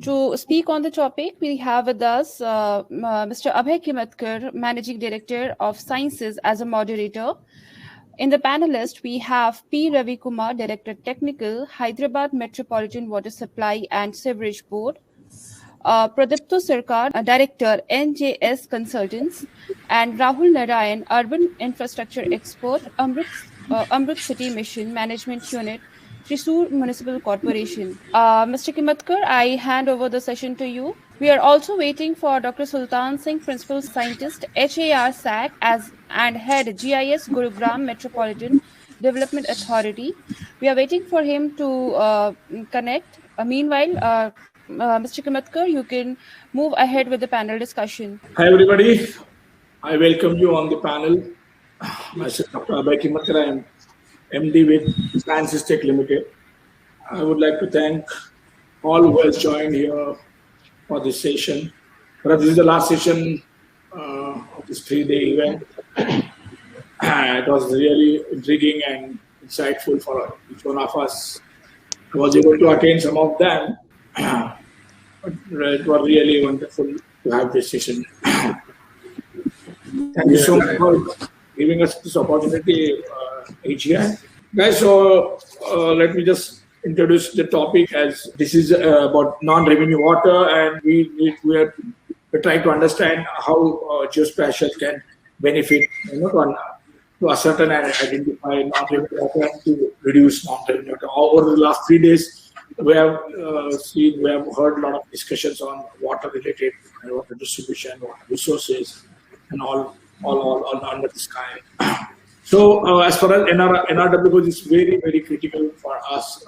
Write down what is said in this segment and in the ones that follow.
To speak on the topic, we have with us Mr. Abhay Kimatkar, Managing Director of Sciences, as a moderator. In the panelist, we have P. Ravi Kumar, Director Technical, Hyderabad Metropolitan Water Supply and Sewerage Board, Pradipto Sarkar, Director NJS Consultants, and Rahul Narayan, Urban Infrastructure Expert, Amrit City Mission Management Unit, Thrissur Municipal Corporation. Mr. Kimatkar, I hand over the session to you. We are also waiting for Dr. Sultan Singh, Principal Scientist, HAR SAC, and Head GIS Gurugram Metropolitan Development Authority. We are waiting for him to connect. Meanwhile, Mr. Kimatkar, you can move ahead with the panel discussion. Hi, everybody. I welcome you on the panel. Myself, Dr. Abhay Kimatkar. I am MD with Sciences Tech Limited. I would like to thank all who have joined here for this session. This is the last session of this 3-day event. It was really intriguing and insightful for each one of us. I was able to attend some of them. But it was really wonderful to have this session. Thank you so much for giving us this opportunity, HGI. Guys, so let me just introduce the topic, as this is about non-revenue water, and we're trying to understand how geospatial can benefit, to ascertain and identify non-revenue water and to reduce non-revenue water. Over the last 3 days, we have heard a lot of discussions on water-related, water distribution, water resources, and all under the sky. So, as far as NRW goes, it's very, very critical for us.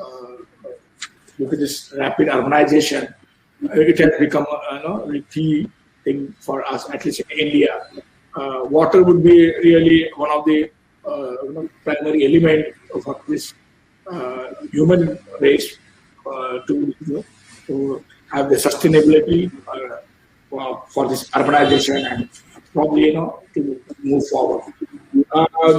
Look at this rapid urbanization. It has become a key thing for us, at least in India. Water would be really one of the primary element of this human race to have the sustainability for this urbanization and probably to move forward.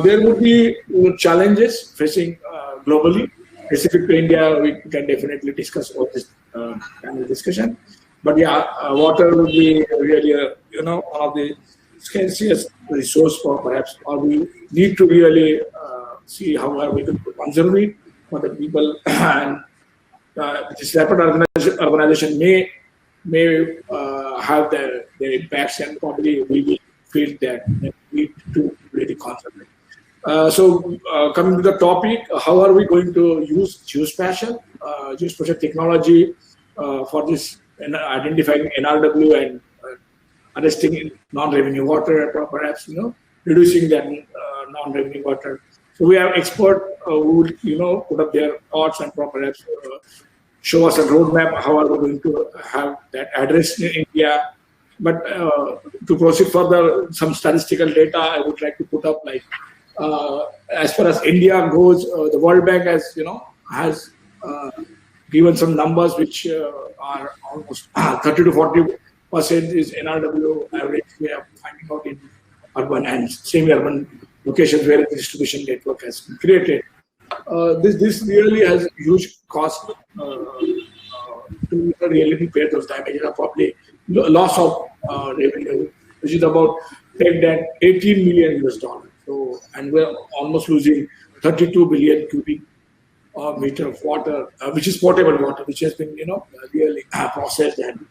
There would be challenges facing globally. Specific to India, we can definitely discuss all this kind of discussion. But yeah, water would be really one of the scarcest resource for perhaps, or we need to really see how are we going to conserve it for the people. And this rapid urbanization may have their impacts, and probably we will feel that we need to really conserve it. So coming to the topic, how are we going to use geospatial technology for this identifying NRW and arresting non-revenue water, perhaps reducing that non-revenue water. So we have experts who would put up their thoughts and perhaps show us a roadmap how are we going to have that addressed in India. But to proceed further, some statistical data I would like to put up. Like as far as India goes, the World Bank has given some numbers which are almost 30 to 40% is NRW average. We are finding out in urban and semi-urban locations where the distribution network has been created. This really has huge cost to really repair those damages, are probably loss of revenue, which is about $18 million US. So, and we're almost losing 32 billion cubic meter of water, which is potable water, which has been really processed, and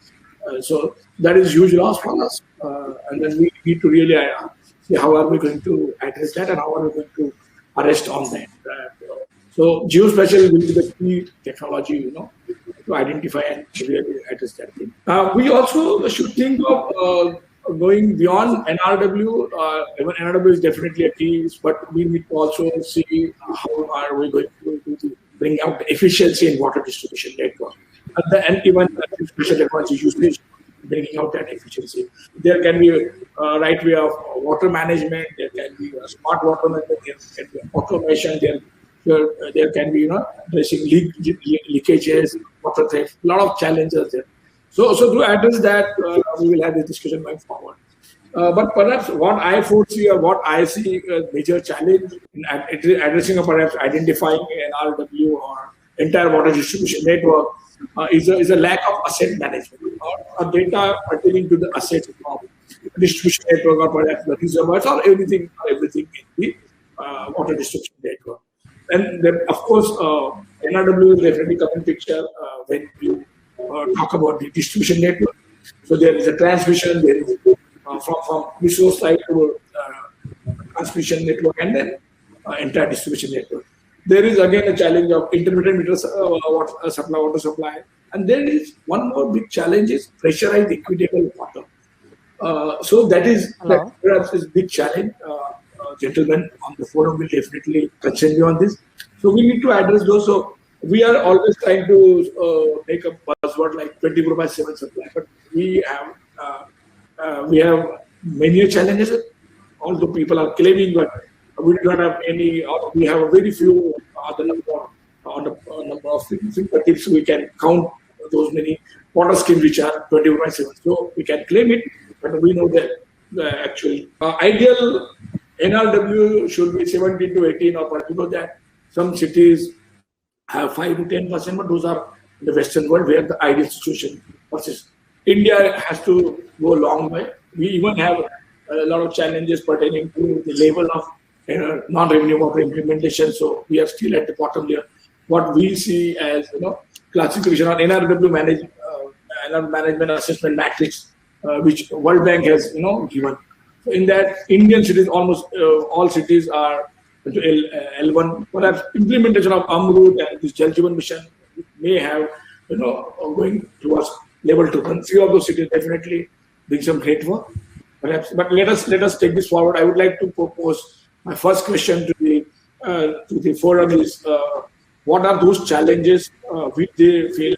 so that is huge loss for us. And then we need to really see how are we going to address that and how are we going to arrest on that. So geospatial will be the key technology, to identify and really address that thing. We also should think of going beyond NRW. Even NRW is definitely a key, but we need to also see how are we going to bring out the efficiency in water distribution network. And even special technology usage, bringing out that efficiency. There can be a right way of water management, there can be a smart water management, there can be automation, there can be addressing leakages, water theft, a lot of challenges there. So to address that, we will have this discussion going forward. But perhaps what I foresee or what I see a major challenge in addressing or perhaps identifying an RW or entire water distribution network is a lack of asset management or data pertaining to the assets of distribution network or perhaps the reservoirs or everything in the water distribution network. And then, of course, NRW will definitely come in picture when you talk about the distribution network. So there is a transmission, there is from resource side to transmission network, and then entire distribution network. There is again a challenge of intermittent meter water supply, and there is one more big challenge is pressurized equitable water. So that perhaps is big challenge. Gentlemen on the forum will definitely continue on this. So we need to address those. So we are always trying to make a buzzword like 24/7 supply, but we have many challenges. Although people are claiming, but we do not have any. We have a very few the number of fingertips we can count those many water schemes which are 24/7. So we can claim it, but we know that the actual ideal NRW should be 17 to 18 or particular that some cities have 5 to 10%, but those are in the Western world where the ideal situation persists. India has to go a long way. We even have a lot of challenges pertaining to the level of non-revenue water implementation. So we are still at the bottom there. What we see as classification on NRW management assessment matrix, which World Bank has given. So in that, Indian cities, almost all cities are into L1. Perhaps implementation of AMRUT and this Jal Jeevan Mission may have, going towards level 2. And few of those cities definitely doing some great work. Perhaps, but let us take this forward. I would like to propose my first question to the forum is: what are those challenges which they feel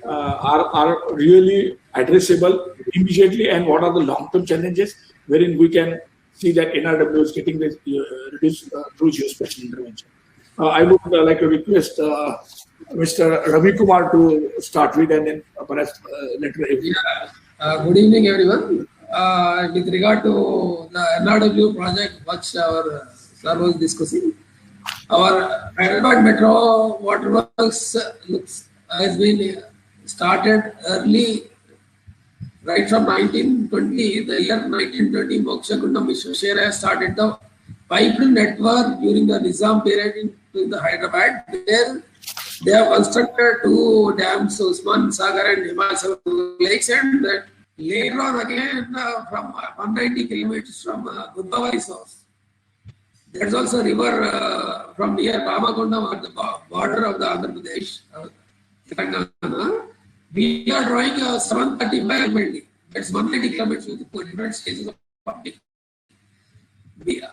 are really addressable immediately, and what are the long-term challenges wherein we can see that NRW is getting reduced through geospatial intervention? I would like to request Mr. Ravi Kumar to start with, and then perhaps later. Good evening, everyone. With regard to the NRW project, which our sir was discussing, our Hyderabad Metro Waterworks has been started early, right from 1920. The year 1920, Mokshagundam Vishweshwara started the pipe network during the Nizam period in the Hyderabad, where they have constructed 2 dams, Usman Sagar and Himachal lakes, and later on again from 190 kilometers from Godavari source. There's also a river from near Ramagundam at the border of the Andhra Pradesh, Telangana. We are drawing a 735 MLD. That's 190 kilometers with different stages of pumping.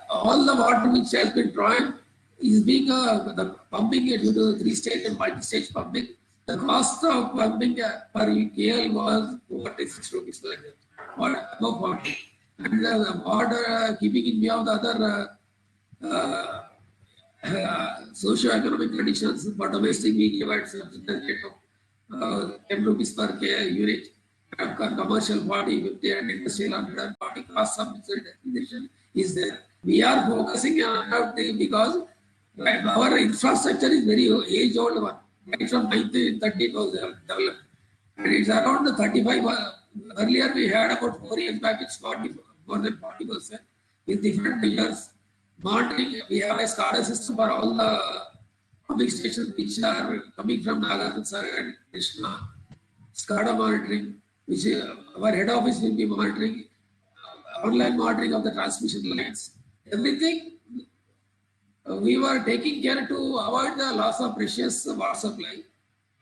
All the water which has been drawn is being the pumping due to 3-stage and multi-stage pumping. The cost of pumping per KL was over 6 rupees like that, or above 40. And the water, keeping in view of the other socio-economic conditions for domestic, we give at rate of 10 rupees per K unit, commercial 40, 50, and industrial 140. Cost of acquisition is there. We are focusing on that because our infrastructure is very age-old one. Right from 1930 was developed. And it's around the 35. Earlier we had about 4 years back, it's 40, more than 40% with different measures. Monitoring, we have a SCADA system for all the pumping stations which are coming from Nagarjuna and Krishna. SCADA monitoring, which our head office will be monitoring, online monitoring of the transmission lines. Everything we were taking care to avoid the loss of precious water supply.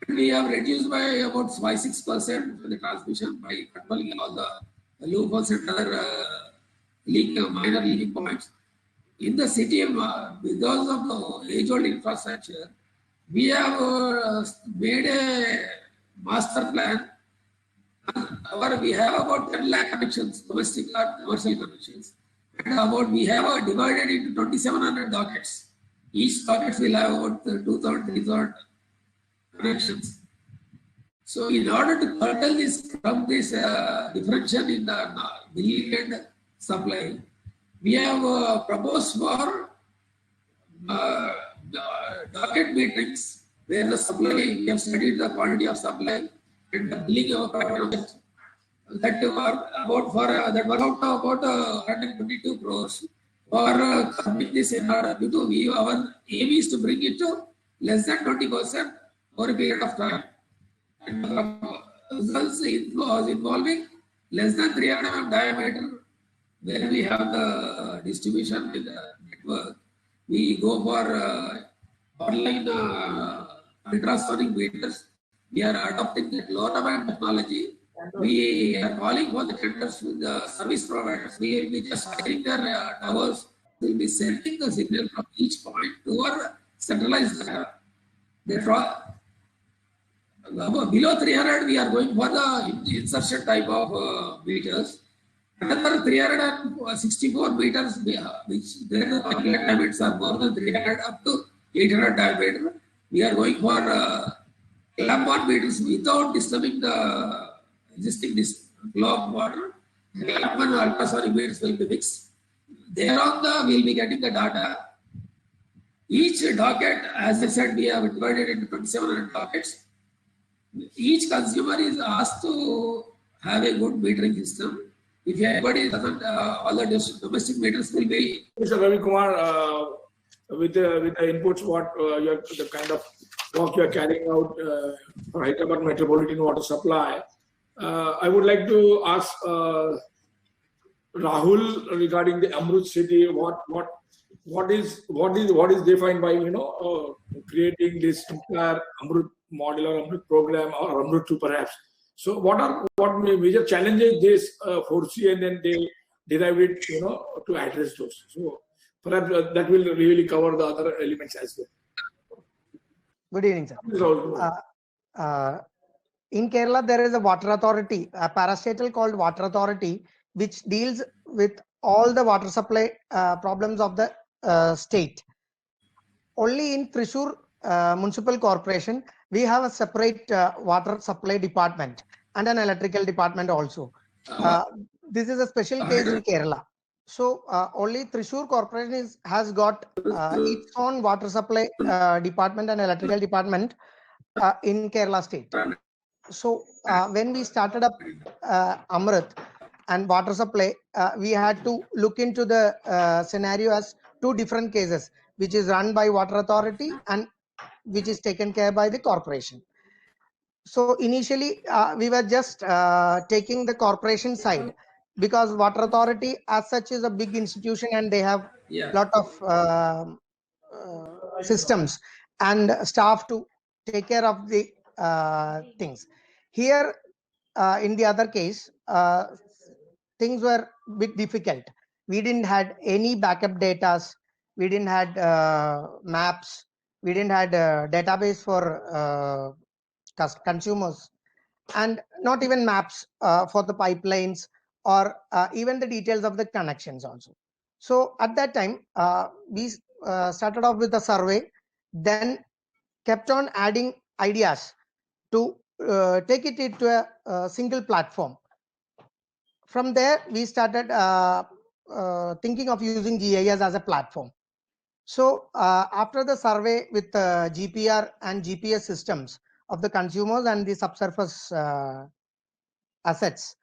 We have reduced by about 5-6% the transmission by controlling all the loopholes and other minor leaking points. In the city, because of the age-old infrastructure, we have made a master plan. We have about 10 lakh connections, domestic or commercial connections. And we have divided into 2,700 dockets. Each docket will have about 2,000, 3,000 connections. So, in order to curtail this from this differential in the delayed supply, we have proposed for docket metrics where the supply, we have studied the quantity of supply and the billing of project. That were about for that worked out about 122 crores for completing this in order to we our aim is to bring it to less than 20% over a period of time. And results was involving less than 300 mm diameter, where we have the distribution with the network. We go for online ultrasonic meters. We are adopting the low domain technology. We are calling for the tenders with the service providers. We will be just hiring their towers. We will be sending the signal from each point to our centralized data. Therefore, below 300, we are going for the insertion type of meters. Another 364 meters, which there the diameters are more than 300 up to 800 diameter. We are going for clamp-on meters without disturbing the existing flow of water. Clamp-on ultrasonic meters will be fixed. Thereon we will be getting the data. Each docket, as I said, we have divided into 2700 dockets. Each consumer is asked to have a good metering system. If anybody doesn't, all the domestic meters will be. Mr. Ravi Kumar, with the inputs, what the kind of work you are carrying out for Hyderabad Metropolitan Water Supply, I would like to ask Rahul regarding the Amrut city. What is defined by creating this entire Amrut model or Amrut program or Amrut 2 perhaps. So what major challenges they foresee, and then they derive it to address those. So perhaps that will really cover the other elements as well. Good evening, sir. In Kerala, there is a water authority, a parastatal called Water Authority, which deals with all the water supply problems of the state. Only in Thrissur Municipal Corporation, we have a separate water supply department and an electrical department also. This is a special case in Kerala. So only Thrissur Corporation has got its own water supply department and electrical department in Kerala state. So when we started up Amrut and water supply, we had to look into the scenario as two different cases, which is run by Water Authority and which is taken care by the corporation. So initially we were just taking the corporation side, because Water Authority as such is a big institution and they have lot of systems and staff to take care of the things. Here in the other case, things were a bit difficult. We didn't had any backup data. We didn't had maps. We didn't had a database for consumers, and not even maps for the pipelines or even the details of the connections also. So at that time, we started off with a survey, then kept on adding ideas to take it into a single platform. From there, we started thinking of using GIS as a platform. So after the survey with GPR and GPS systems of the consumers and the subsurface assets,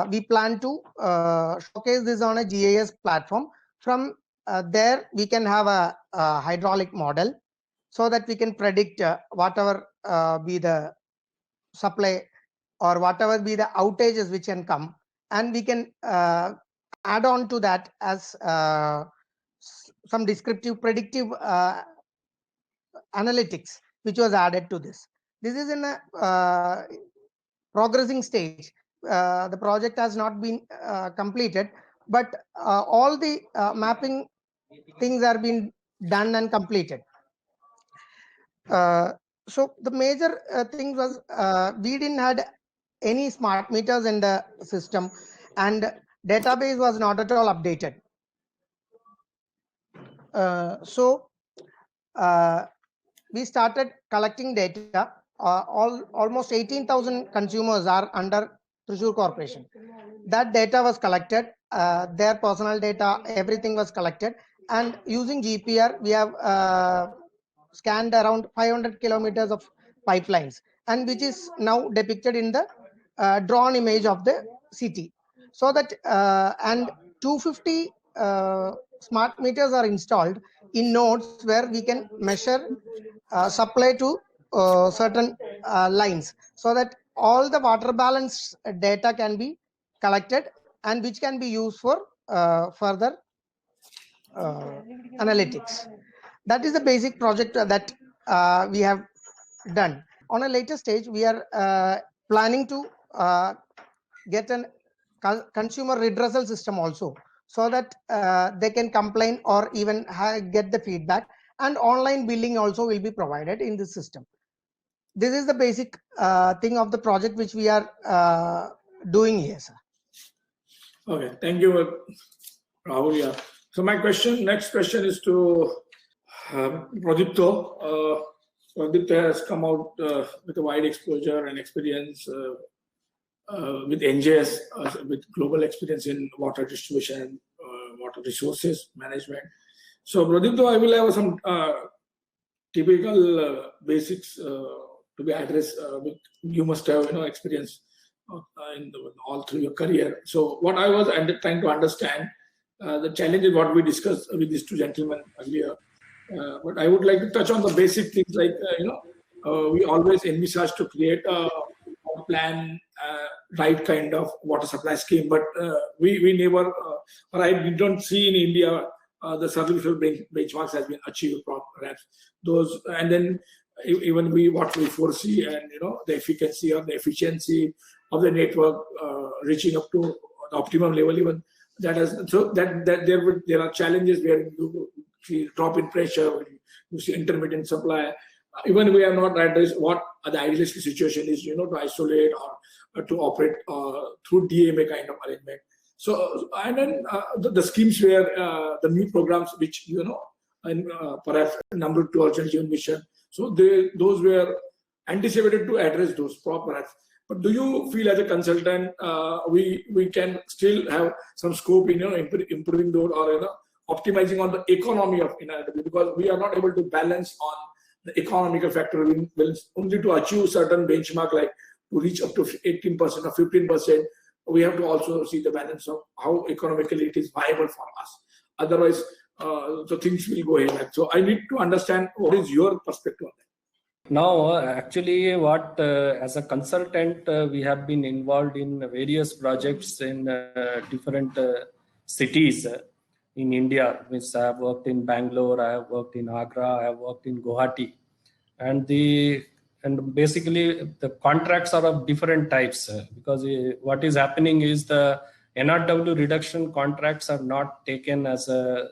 we plan to showcase this on a GIS platform. From there, we can have a hydraulic model so that we can predict whatever be the supply or whatever be the outages which can come, and we can add on to that as some descriptive predictive analytics which was added to this. This is in a progressing stage. The project has not been completed, but all the mapping things are being done and completed. So the major thing was we didn't had any smart meters in the system, and database was not at all updated. So we started collecting data. Almost 18,000 consumers are under Thrissur Corporation. That data was collected, their personal data, everything was collected, and using GPR, we have scanned around 500 kilometers of pipelines, and which is now depicted in the drawn image of the city. So that and 250 smart meters are installed in nodes where we can measure supply to certain lines, so that all the water balance data can be collected and which can be used for further analytics. That is the basic project that we have done. On a later stage, we are planning to get a consumer redressal system also, so that they can complain or even get the feedback, and online billing also will be provided in this system. This is the basic thing of the project which we are doing here, sir. Okay, thank you, Rahul. Yeah. So my next question is to Pradipto. Pradipto has come out with a wide exposure and experience with NJS, with global experience in water distribution, water resources management. So Pradipto, I will have some typical basics to be addressed. You must have experience in all through your career. So what I was trying to understand, the challenge is what we discussed with these two gentlemen earlier. But I would like to touch on the basic things like, we always envisage to create a plan, right kind of water supply scheme, but we never, or I don't see in India the serviceable benchmarks has been achieved, perhaps those, and then even what we foresee, and the efficacy or the efficiency of the network reaching up to the optimum level, even that has, so that there are challenges where you see drop in pressure, you see intermittent supply. Even we are not addressed what the idealistic situation is, to isolate or to operate through DMA kind of arrangement. So, and then the schemes where the new programs which, and perhaps number 2 urgent Jeevan mission. So those were anticipated to address those perhaps. But do you feel as a consultant, we can still have some scope in improving those, or optimizing on the economy of NRW, because we are not able to balance on the economical factor only to achieve certain benchmark, like to reach up to 18% or 15%. We have to also see the balance of how economically it is viable for us. Otherwise, the things will go ahead. So I need to understand what is your perspective on that. Now, actually, as a consultant, we have been involved in various projects in different cities in India. Which I have worked in Bangalore, I have worked in Agra, I have worked in Guwahati, and basically the contracts are of different types, because what is happening is the NRW reduction contracts are not taken as a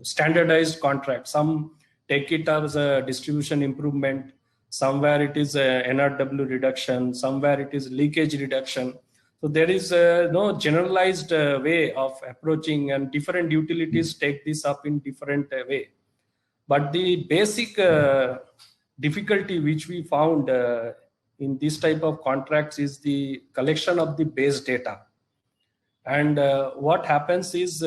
standardized contract. Some take it as a distribution improvement, somewhere it is a NRW reduction, somewhere it is leakage reduction. So there is no generalized way of approaching, and different utilities take this up in different way. But the basic difficulty which we found in this type of contracts is the collection of the base data. And what happens is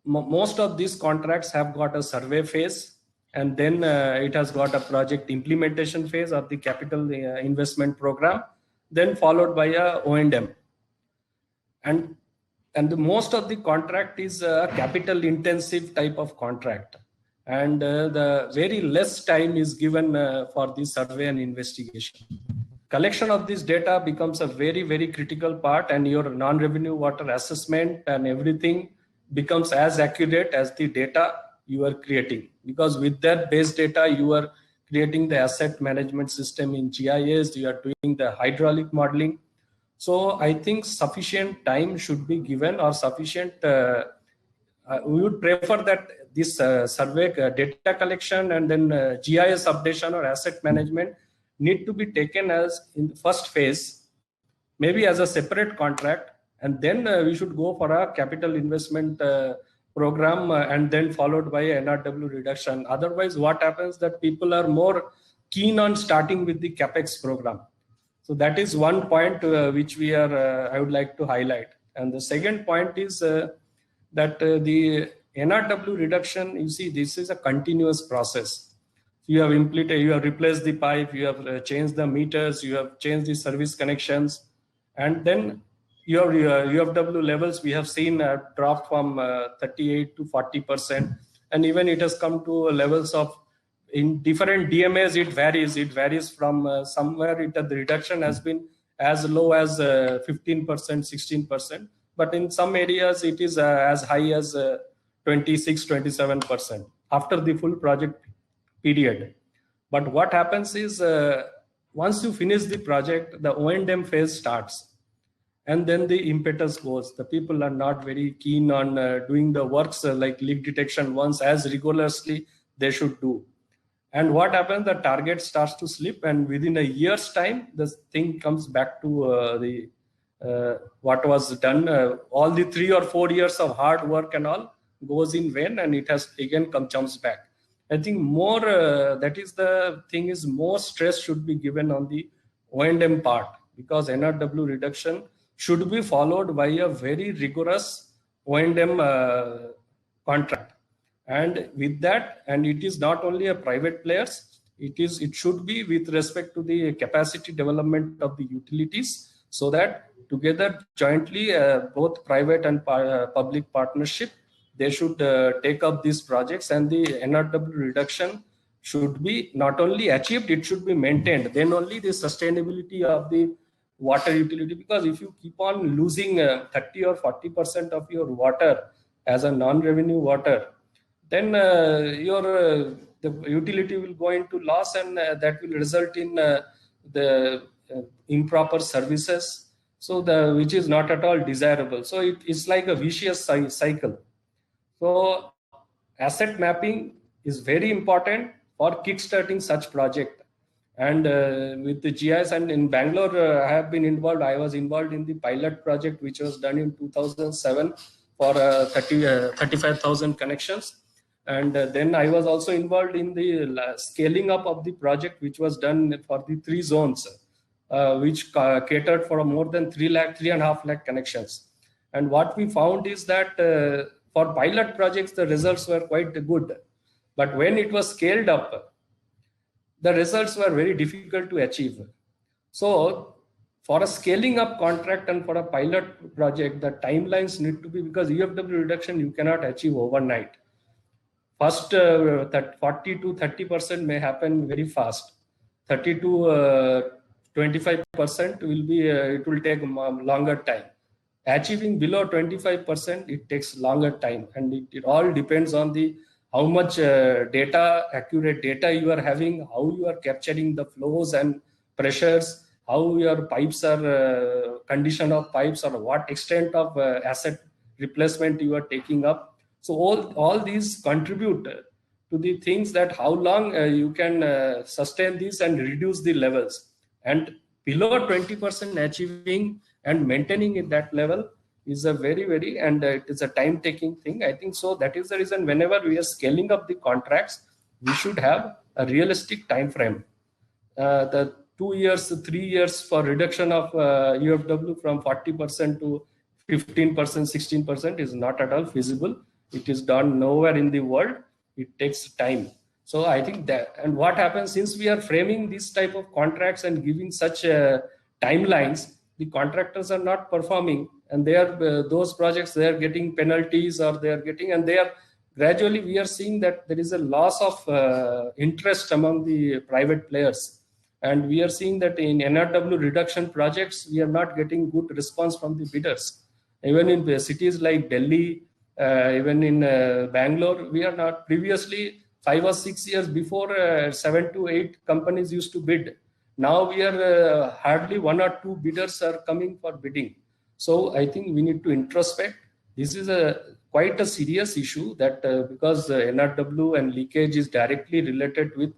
most of these contracts have got a survey phase, and then it has got a project implementation phase of the capital investment program, then followed by a O&M. And most of the contract is a capital intensive type of contract. And the very less time is given for the survey and investigation. Collection of this data becomes a very, very critical part, and your non-revenue water assessment and everything becomes as accurate as the data you are creating. Because with that base data, you are creating the asset management system in GIS, you are doing the hydraulic modeling. So I think sufficient time should be given, or sufficient, we would prefer that this survey data collection and then GIS updation or asset management need to be taken as in the first phase, maybe as a separate contract, and then we should go for a capital investment program and then followed by NRW reduction. Otherwise, what happens that people are more keen on starting with the CapEx program. So that is one point which we are, I would like to highlight. And the second point is that the NRW reduction, you see, this is a continuous process. You have implemented, you have replaced the pipe, you have changed the meters, you have changed the service connections, and then your UFW levels we have seen dropped from 38 to 40%, and even it has come to levels of, in different DMAs it varies from somewhere the reduction has been as low as 15%, 16%, but in some areas it is as high as 26, 27% after the full project period. But what happens is once you finish the project, the O&M phase starts. And then the impetus goes. The people are not very keen on doing the works like leak detection once as rigorously they should do. And what happens, the target starts to slip, and within a year's time, the thing comes back to what was done. All the 3 or 4 years of hard work and all goes in vain, and it has again jumps back. I think more, that is the thing, is more stress should be given on the O&M part, because NRW reduction should be followed by a very rigorous O&M contract. And with that, and it is not only a private players, it should be with respect to the capacity development of the utilities, so that together jointly both private and public partnership, they should take up these projects, and the NRW reduction should be not only achieved, it should be maintained. Then only the sustainability of the water utility, because if you keep on losing 30 or 40% of your water as a non-revenue water, then the utility will go into loss, and that will result in the improper services, so which is not at all desirable. So it's like a vicious cycle. So asset mapping is very important for kickstarting such project. And with the GIS, and in Bangalore, I have been involved. I was involved in the pilot project, which was done in 2007 for 35,000 connections. And then I was also involved in the scaling up of the project, which was done for the 3 zones, which catered for more than 3.5 lakh connections. And what we found is that for pilot projects, the results were quite good. But when it was scaled up, the results were very difficult to achieve. So for a scaling up contract and for a pilot project, the timelines need to be, because UFW reduction you cannot achieve overnight. First, that 40 to 30% may happen very fast. 30 to 25% will be, it will take longer time. Achieving below 25%, it takes longer time, and it all depends on the how much data, accurate data you are having, how you are capturing the flows and pressures, how your pipes are, condition of pipes, or what extent of asset replacement you are taking up. So all these contribute to the things that how long you can sustain this and reduce the levels. And below 20% achieving and maintaining at that level is a very, and it is a time-taking thing, I think. So that is the reason whenever we are scaling up the contracts, we should have a realistic time frame. The 2 years, 3 years for reduction of UFW from 40% to 15%, 16% is not at all feasible. It is done nowhere in the world. It takes time. So I think that, and what happens, since we are framing this type of contracts and giving such timelines, the contractors are not performing, and they are those projects, they are getting penalties, or they are getting, and they are gradually, we are seeing that there is a loss of interest among the private players. And we are seeing that in NRW reduction projects, we are not getting good response from the bidders. Even in cities like Delhi, even in Bangalore, we are not. Previously, 5 or 6 years before, 7 to 8 companies used to bid. Now we are hardly 1 or 2 bidders are coming for bidding. So I think we need to introspect. This is quite a serious issue, that because NRW and leakage is directly related with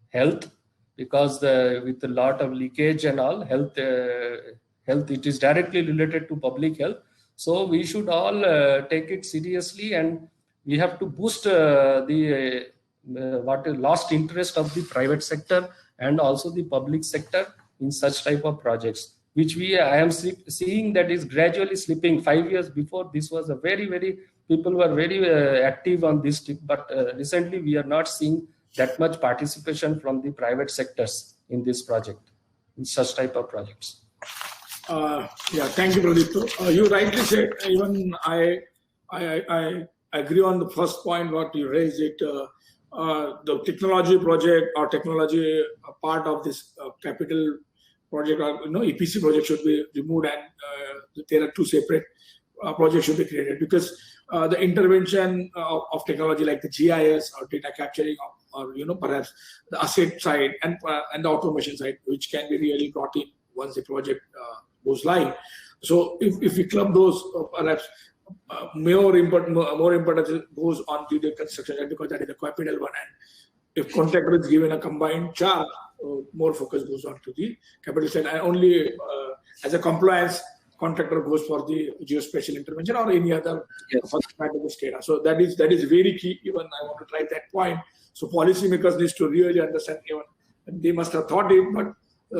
health, because with a lot of leakage and all, health, it is directly related to public health. So we should all take it seriously, and we have to boost the lost interest of the private sector and also the public sector in such type of projects, which I am seeing that is gradually slipping. 5 years before, this was a very people were very active on this tip, but recently we are not seeing that much participation from the private sectors in this project, in such type of projects. Yeah, thank you, Pradipto. You rightly said, even I agree on the first point what you raised it. The technology project or technology part of this capital project or EPC project should be removed, and there are two separate projects should be created, because the intervention of technology like the GIS or data capturing or perhaps the asset side and the automation side, which can be really brought in once the project goes live. So if we club those, perhaps more importance goes on to the construction side, because that is the capital one, and if contractor is given a combined charge, more focus goes on to the capital side, and only as a compliance contractor goes for the geospatial intervention or any other for the matter of the SCADA. So that is very key. Even I want to try that point. So policymakers needs to really understand, even they must have thought it, but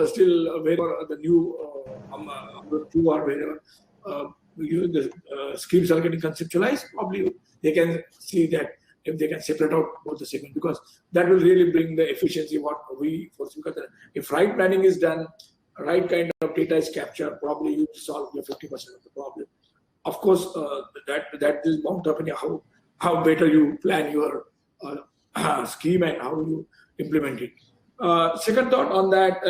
still wherever the new two or wherever the schemes are getting conceptualized, probably they can see that if they can separate out both the segments, because that will really bring the efficiency what we foresee. Because if right planning is done, right kind of data is captured, probably you solve your 50% of the problem. Of course, that is bound up in how better you plan your scheme and how you implement it. Second thought on that,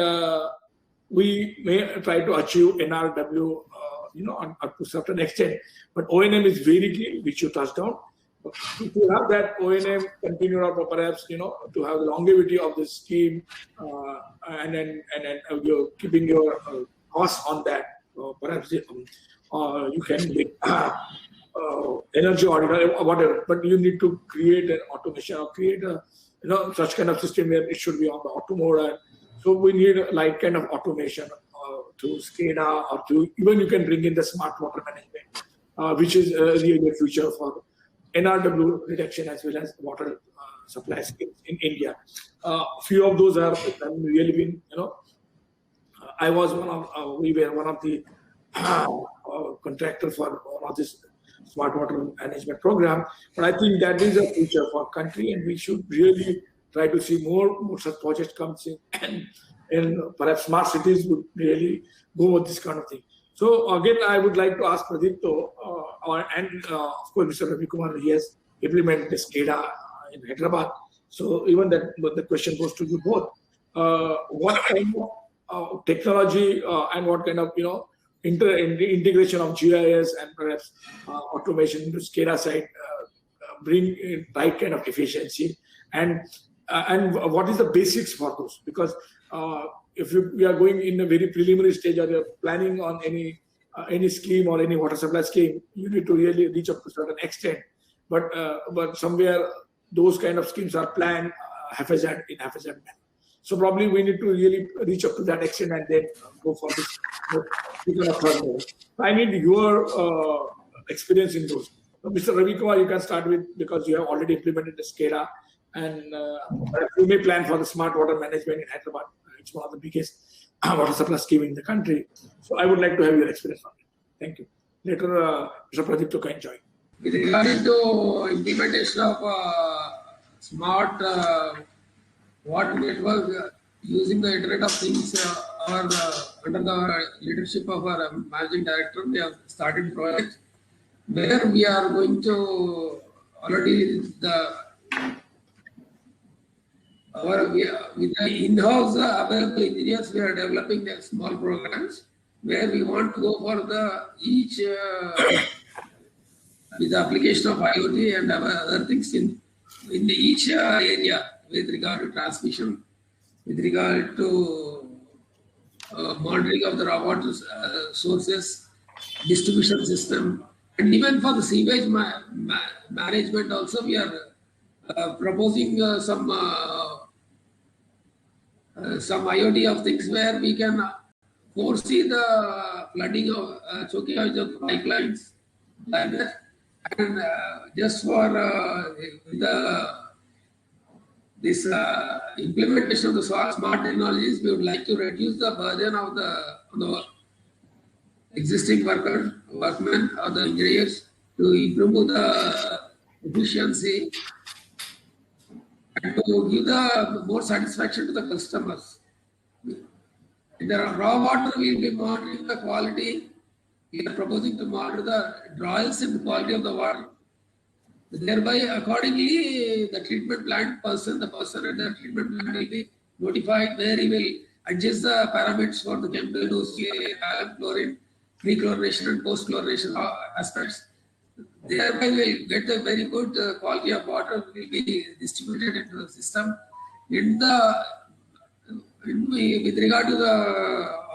we may try to achieve NRW, up to a certain extent, but O&M is very key, which you touched on. To have that O&M continue, or perhaps to have the longevity of the scheme, and then you're keeping your costs on that. Perhaps you can make energy audit or whatever, but you need to create an automation or create a such kind of system where it should be on the auto mode. So we need like kind of automation to SCADA, or to even you can bring in the smart water management, which is really the future for NRW reduction as well as water supply schemes in India. Few of those have really been, we were one of the contractors for one of this smart water management program. But I think that is a future for country, and we should really try to see more such projects comes in, and perhaps smart cities would really go with this kind of thing. So again, I would like to ask Pradipto, and of course Mr. Ravi Kumar, he has implemented the SCADA in Hyderabad. So even that, the question goes to you both. What kind of technology and what kind of integration of GIS and perhaps automation into SCADA side bring in right kind of efficiency, and what is the basics for those? Because if we are going in a very preliminary stage, or you're planning on any scheme or any water supply scheme, you need to really reach up to a certain extent. But somewhere those kind of schemes are planned haphazard manner. So probably we need to really reach up to that extent and then go for this. I need your experience in those. So Mr. Ravi Kumar, you can start with, because you have already implemented the SCADA, and you may plan for the smart water management in Hyderabad. It's one of the biggest water supply scheme in the country. So I would like to have your experience on it. Thank you. Later, Mr. Pradipto can join. With regard to implementation of smart water network using the Internet of Things, under the leadership of our managing director, we have started project where we are going to already with the in-house available engineers, we are developing the small programs where we want to go for each with the application of IoT and other things in each area, with regard to transmission, with regard to monitoring of the raw water sources, distribution system, and even for the sewage management also we are proposing some IoT of things where we can foresee the flooding of choking out of pipelines like that. And just for this implementation of the smart technologies, we would like to reduce the burden of the existing workmen or the engineers, to improve the efficiency and to give the more satisfaction to the customers. In the raw water, we will be monitoring the quality. We are proposing to monitor the drawals and the quality of the water. Thereby, accordingly, the treatment plant person, the person at the treatment plant will be notified where he will adjust the parameters for the chemical dose, chlorine, pre-chlorination and post-chlorination aspects. Thereby, we will get a very good quality of water will be distributed into the system. With regard to the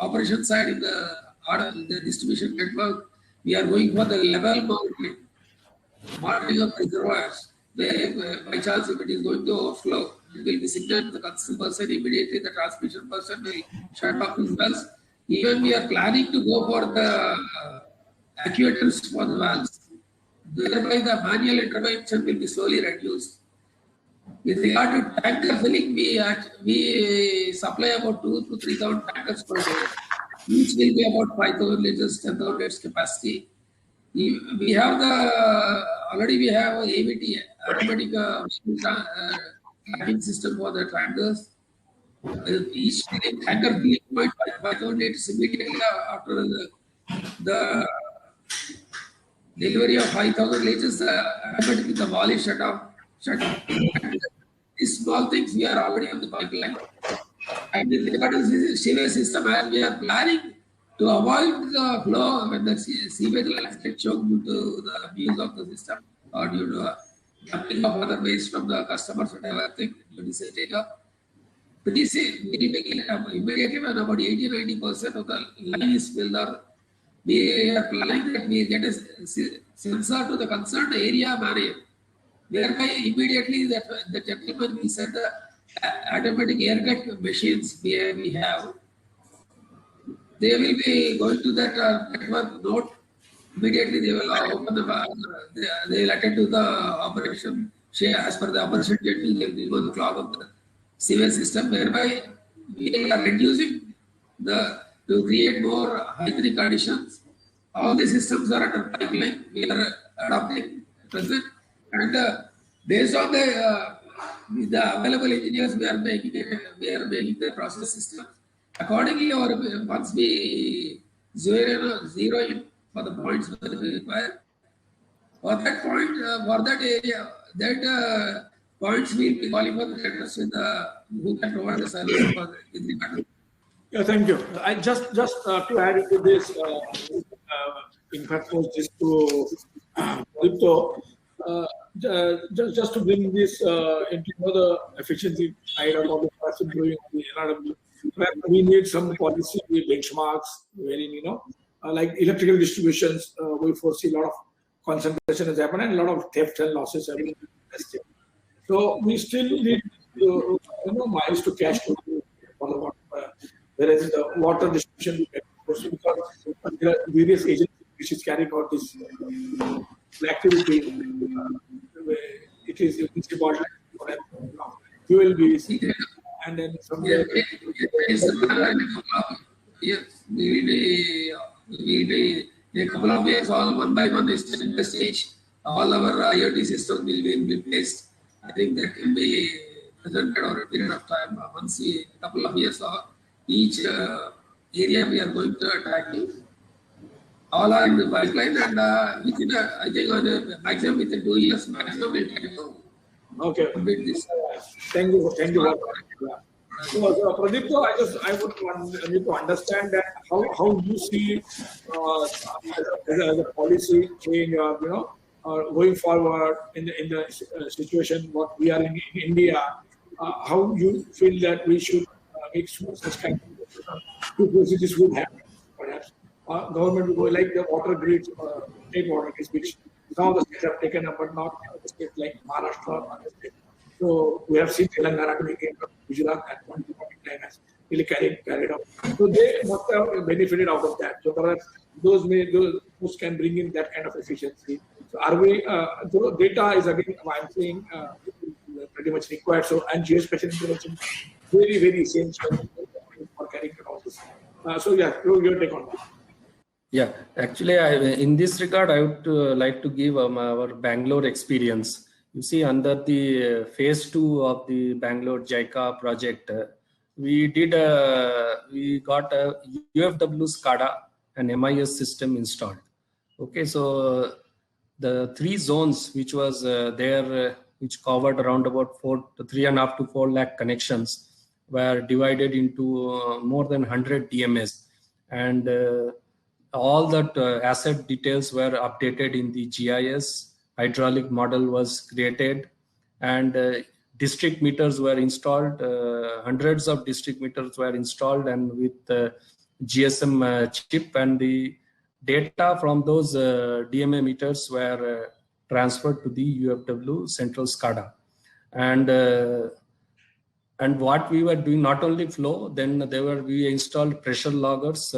operation side in the distribution network, we are going for the level monitoring of reservoirs. Where, by chance, if it is going to overflow, it will be signaled to the concerned person immediately. The transmission person will shut off his wells. Even we are planning to go for the actuators for the valves. Thereby, the manual intervention will be slowly reduced. With regard to tanker filling, we supply about 2,000 to 3,000 tankers per day. Each will be about 5,000 liters, 10,000 liters capacity. We have already we have AVT, automatic tracking system for the tankers. Each tanker filling point 5,000 liters immediately after the delivery of 5,000 liters, automatically the wall is shut off. These small things we are already on the pipeline. And with regard to the sewage system, as we are planning to avoid the flow when the sewage lines get choked due to the abuse of the system or due to dumping of other waste from the customers, whatever thing you decide to take up. Immediately when about 80-90% of the line is filled up, we are planning that we get a sensor to the concerned area manager. Whereby immediately the gentleman will set the automatic aircut machines we have. They will be going to that network node. Immediately they will open they will attend to the operation. As per the operation schedule, they will go to clog of the sewage system. Whereby we are reducing to create more hygienic conditions. All the systems are under pipeline. We are adopting present. And based on the available engineers, we are making the process system. Accordingly, once we zero in for the points that we require, for that point, for that area, that points will be calling for the tenders who can provide the service for the Yeah, thank you. I just to add into this, in fact, was just to Pradipto, just to bring this into the efficiency side of all the person doing the NRW. We need some policy benchmarks wherein, like electrical distributions, we foresee a lot of concentration has happened and a lot of theft and losses have been invested. So we still need miles to cash to for the water. Whereas the water distribution, because there are various agencies which is carrying out this activity. It is important for fuel be and then somewhere. Yes, we will be a couple of years, all one by one, in the stage. All our IoT systems will be replaced. I think that can be presented over a period of time. Once a couple of years, each area we are going to tackle. All are in the pipeline, and within I think on the maximum within 2 years, maximum we'll try to complete this. Thank you. So, Pradipto, I would need to understand that how you see as a policy change, going forward in the situation what we are in India. How you feel that we should make such kind of two procedures would happen, perhaps. Government will go like the water grids, state water grids, which some of the states have taken up, but not the states like Maharashtra or other states. So we have seen Telangana to make Gujarat at one point in time has really carried out. So they must have benefited out of that. So perhaps those can bring in that kind of efficiency. So are we? So data is again, I'm saying, pretty much required. So and geospatial information very essential for carrying out this. So yeah, your take on that. Yeah, actually, in this regard, I would like to give our Bangalore experience. You see, under the phase 2 of the Bangalore JICA project, we got a UFW SCADA and MIS system installed. Okay, so the 3 zones which was there, which covered around about 3.5 to 4 lakh connections, were divided into more than 100 DMS, and all that asset details were updated in the GIS. Hydraulic model was created, and district meters were installed. Hundreds of district meters were installed, and with GSM chip, and the data from those DMA meters were transferred to the UFW central SCADA. And what we were doing, not only flow, then we installed pressure loggers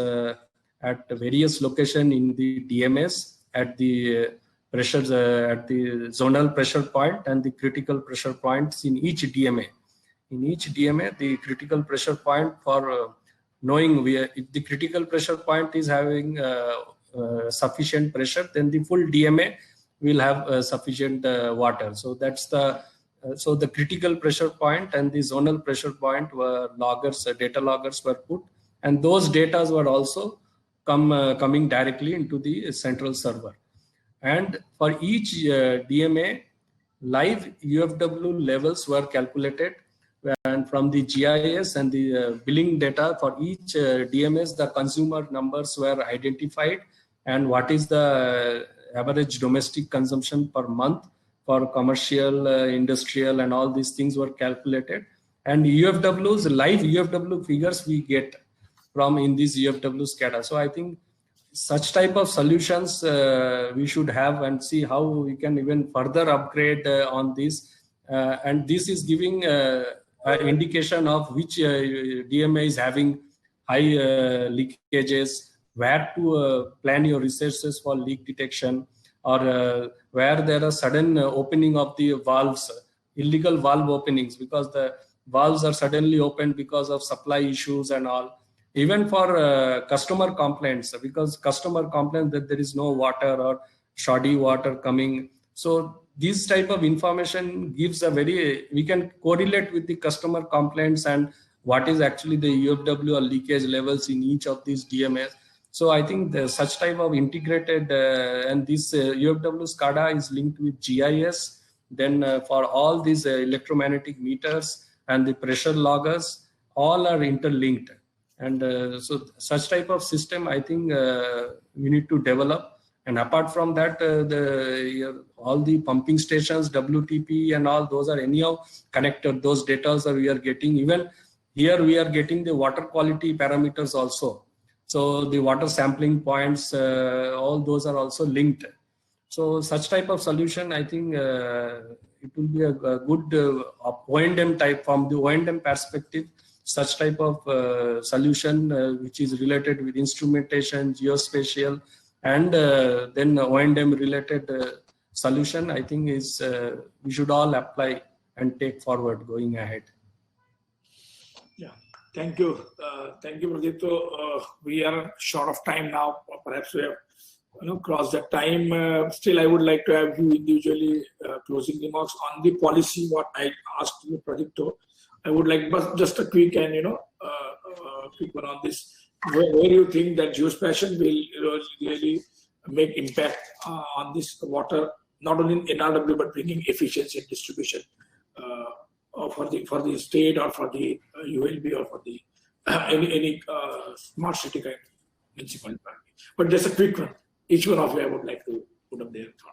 at various locations in the DMS, at the pressures at the zonal pressure point and the critical pressure points in each DMA. In each DMA, the critical pressure point for knowing if the critical pressure point is having sufficient pressure, then the full DMA will have sufficient water. So that's so the critical pressure point and the zonal pressure point were loggers, data loggers were put, and those data were also coming directly into the central server. And for each DMA, live UFW levels were calculated, and from the GIS and the billing data for each DMS, the consumer numbers were identified, and what is the average domestic consumption per month for commercial, industrial, and all these things were calculated. And UFWs, live UFW figures we get from in this UFW SCADA. So I think such type of solutions we should have, and see how we can even further upgrade on this. And this is giving an indication of which DMA is having high leakages, where to plan your resources for leak detection, or where there are sudden opening of the valves, illegal valve openings, because the valves are suddenly opened because of supply issues and all. Even for customer complaints, because customer complains that there is no water or shoddy water coming. So this type of information gives we can correlate with the customer complaints and what is actually the UFW or leakage levels in each of these DMS. So I think such type of integrated, and this UFW SCADA is linked with GIS. Then for all these electromagnetic meters and the pressure loggers, all are interlinked. And so such type of system, I think we need to develop. And apart from that, all the pumping stations, WTP and all, those are anyhow connected. Those data we are getting. Even here we are getting the water quality parameters also. So the water sampling points, all those are also linked. So such type of solution, I think it will be a good O&M type, from the O&M perspective. Such type of solution which is related with instrumentation, geospatial, and then O&M related solution, I think is we should all apply and take forward going ahead. Yeah, thank you. Thank you, Pradeep. So, we are short of time now. Perhaps we have crossed that time. Still, I would like to have you individually closing remarks on the policy, what I asked you, Pradeep. I would like just a quick and quick one on this. Where you think that geospatial will really make impact on this water, not only in NRW but bringing efficiency and distribution for the state or for the ULB or for the any smart city kind of municipal. But just a quick one. Each one of you I would like to put up their thought.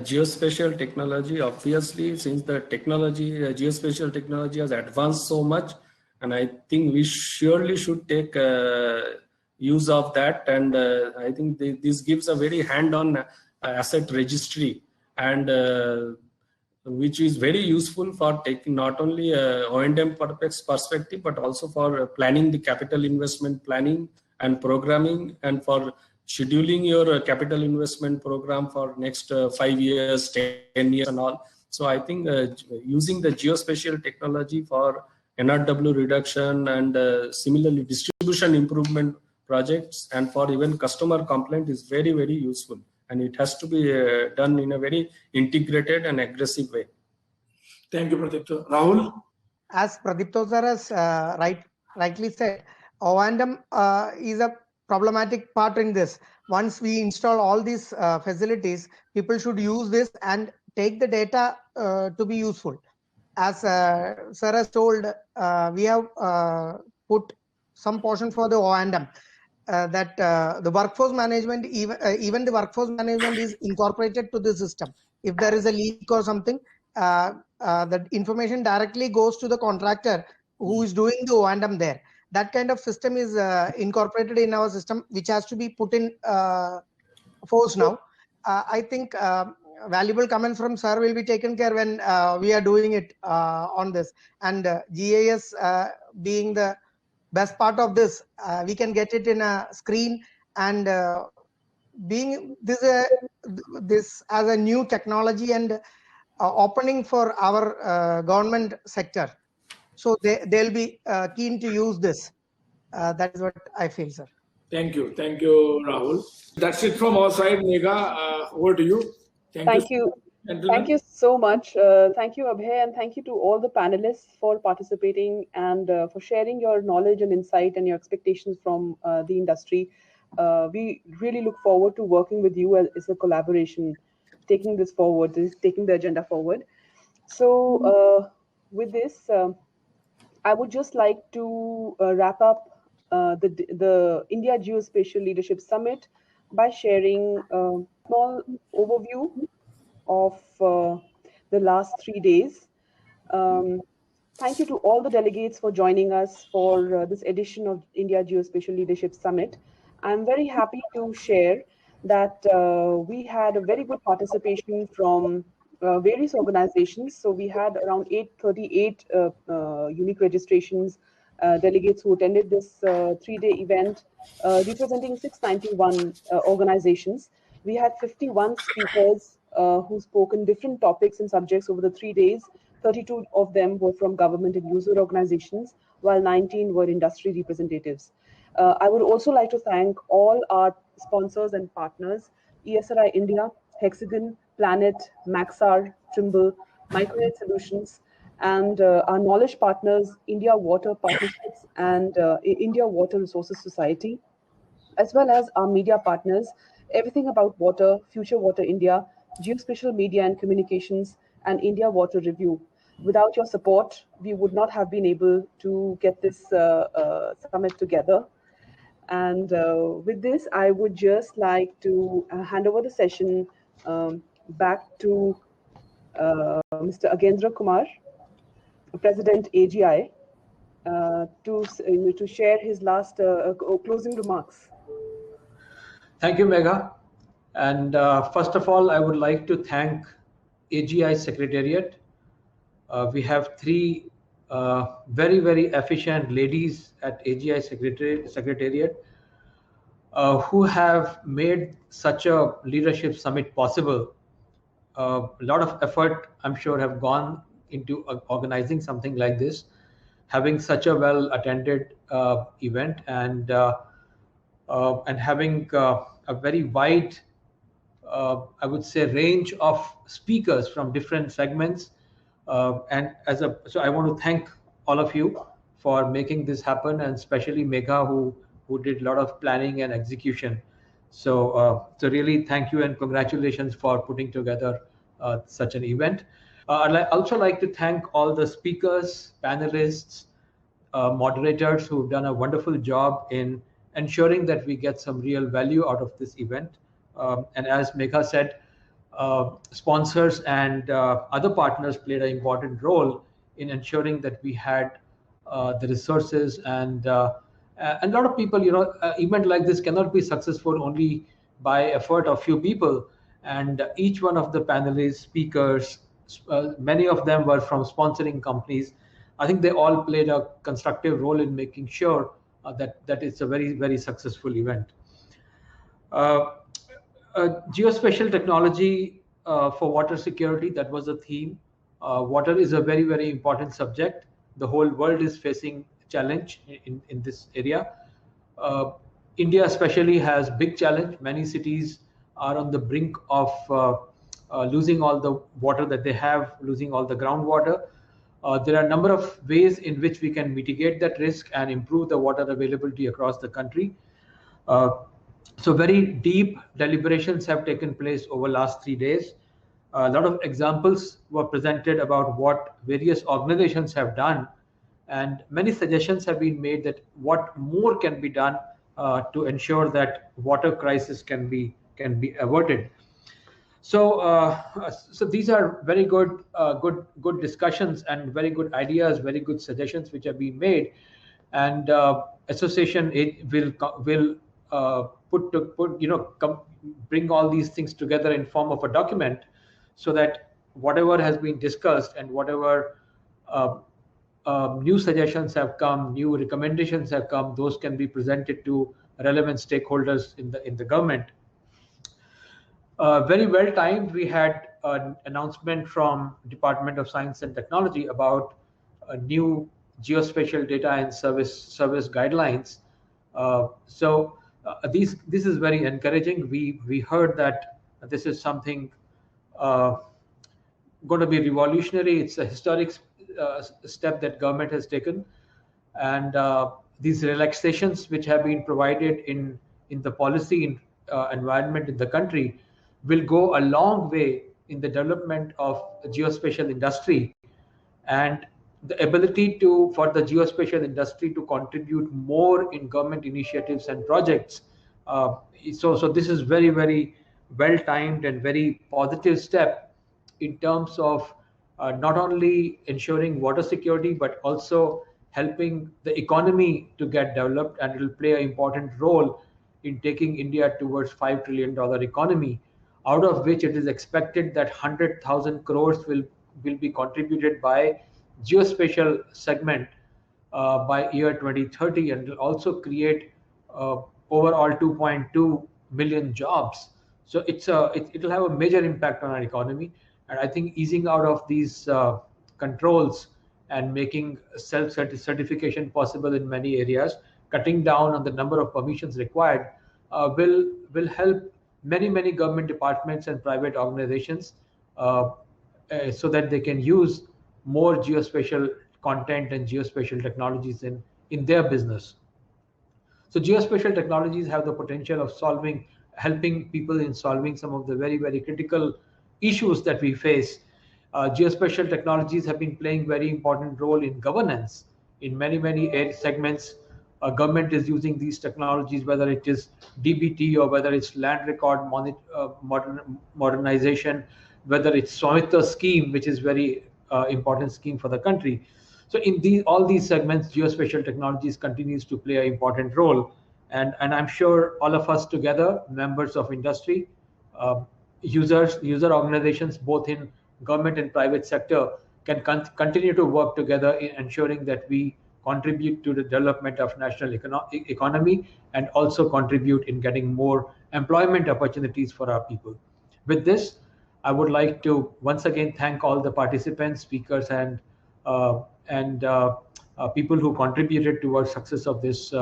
Geospatial technology, obviously, since the technology, geospatial technology has advanced so much, and I think we surely should take use of that. And I think this gives a very hand-on asset registry, and which is very useful for taking not only O&M perspective, but also for planning the capital investment planning and programming, and for scheduling your capital investment program for next 5 years, 10 years and all. So I think using the geospatial technology for NRW reduction and similarly distribution improvement projects and for even customer complaint is very, very useful. And it has to be done in a very integrated and aggressive way. Thank you, Pradipta. Rahul? As Pradipta sir has rightly said, O&M is a problematic part in this. Once we install all these facilities, people should use this and take the data to be useful. As sir has told, we have put some portion for the O&M. That the workforce management, even the workforce management is incorporated to the system. If there is a leak or something, the information directly goes to the contractor who is doing the O&M there. That kind of system is incorporated in our system, which has to be put in force now. I think valuable comments from sir will be taken care when we are doing it on this. And GIS being the best part of this, we can get it in a screen, and being this as a new technology and opening for our government sector, so they'll be keen to use this. That is what I feel, sir. Thank you, Rahul. That's it from our side. Megha, over to you. Thank you. Thank you so much. Thank you, Abhay, and thank you to all the panelists for participating and for sharing your knowledge and insight and your expectations from the industry. We really look forward to working with you as a collaboration, taking this forward, taking the agenda forward. So with this, I would just like to wrap up the India Geospatial Leadership Summit by sharing a small overview of the last 3 days. Thank you to all the delegates for joining us for this edition of India Geospatial Leadership Summit. I'm very happy to share that we had a very good participation from various organizations. So we had around 838 unique registrations, delegates who attended this 3-day event, representing 691 organizations. We had 51 speakers who spoke on different topics and subjects over the 3 days. 32 of them were from government and user organizations, while 19 were industry representatives. I would also like to thank all our sponsors and partners, ESRI India, Hexagon, Planet, Maxar, Trimble, Micronet Solutions, and our knowledge partners, India Water Partnerships and India Water Resources Society, as well as our media partners, Everything About Water, Future Water India, Geospatial Media and Communications, and India Water Review. Without your support, we would not have been able to get this summit together. And with this, I would just like to hand over the session back to Mr. Agendra Kumar, President AGI, to share his last closing remarks. Thank you, Megha. And first of all, I would like to thank AGI Secretariat. We have 3 very, very efficient ladies at AGI Secretariat who have made such a leadership summit possible. A lot of effort, I'm sure, have gone into organizing something like this, having such a well-attended event, and having a very wide, I would say, range of speakers from different segments. So I want to thank all of you for making this happen, and especially Megha, who did a lot of planning and execution. So really thank you and congratulations for putting together such an event. I'd also like to thank all the speakers, panelists, moderators who've done a wonderful job in ensuring that we get some real value out of this event. And as Megha said, sponsors and other partners played an important role in ensuring that we had the resources, and a lot of people, event like this cannot be successful only by effort of few people. And each one of the panelists, speakers, many of them were from sponsoring companies. I think they all played a constructive role in making sure that it's a very, very successful event. Geospatial technology for water security, that was the theme. Water is a very, very important subject. The whole world is facing challenge in this area. India especially has big challenge. Many cities are on the brink of losing all the water that they have, losing all the groundwater. There are a number of ways in which we can mitigate that risk and improve the water availability across the country. So very deep deliberations have taken place over last 3 days. A lot of examples were presented about what various organizations have done, and many suggestions have been made that what more can be done to ensure that water crisis can be averted. So these are very good discussions and very good ideas, very good suggestions which have been made, and association will bring all these things together in form of a document, so that whatever has been discussed and whatever new suggestions have come, new recommendations have come, those can be presented to relevant stakeholders in the government. Very well timed. We had an announcement from Department of Science and Technology about a new geospatial data and service guidelines. This is very encouraging. We heard that this is something going to be revolutionary. It's a historic step that government has taken, and these relaxations which have been provided in the policy environment in the country will go a long way in the development of geospatial industry, and the ability for the geospatial industry to contribute more in government initiatives and projects. So this is very, very well timed and very positive step in terms of not only ensuring water security, but also helping the economy to get developed, and it will play an important role in taking India towards $5 trillion economy, out of which it is expected that 100,000 crores will be contributed by geospatial segment by year 2030, and will also create overall 2.2 million jobs. So it will have a major impact on our economy, and I think easing out of these controls and making self-certification possible in many areas, cutting down on the number of permissions required, will help many government departments and private organizations so that they can use more geospatial content and geospatial technologies in their business. So geospatial technologies have the potential of helping people in solving some of the very, very critical issues that we face. Geospatial technologies have been playing very important role in governance in many segments. Government is using these technologies, whether it is DBT or whether it's land record modernization, whether it's Swamitra scheme, which is very important scheme for the country. So in all these segments, geospatial technologies continues to play an important role, and I'm sure all of us together, members of industry, user organizations, both in government and private sector, can continue to work together in ensuring that we contribute to the development of national economy, and also contribute in getting more employment opportunities for our people. With this, I would like to once again thank all the participants, speakers, and people who contributed towards success of this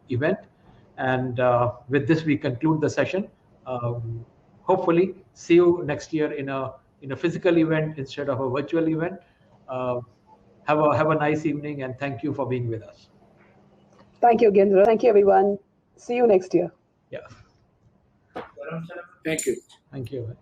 event. And with this, we conclude the session. Hopefully, see you next year in a physical event instead of a virtual event. Have a nice evening, and thank you for being with us. Thank you, Gendra. Thank you, everyone. See you next year. Yeah. Thank you. Thank you.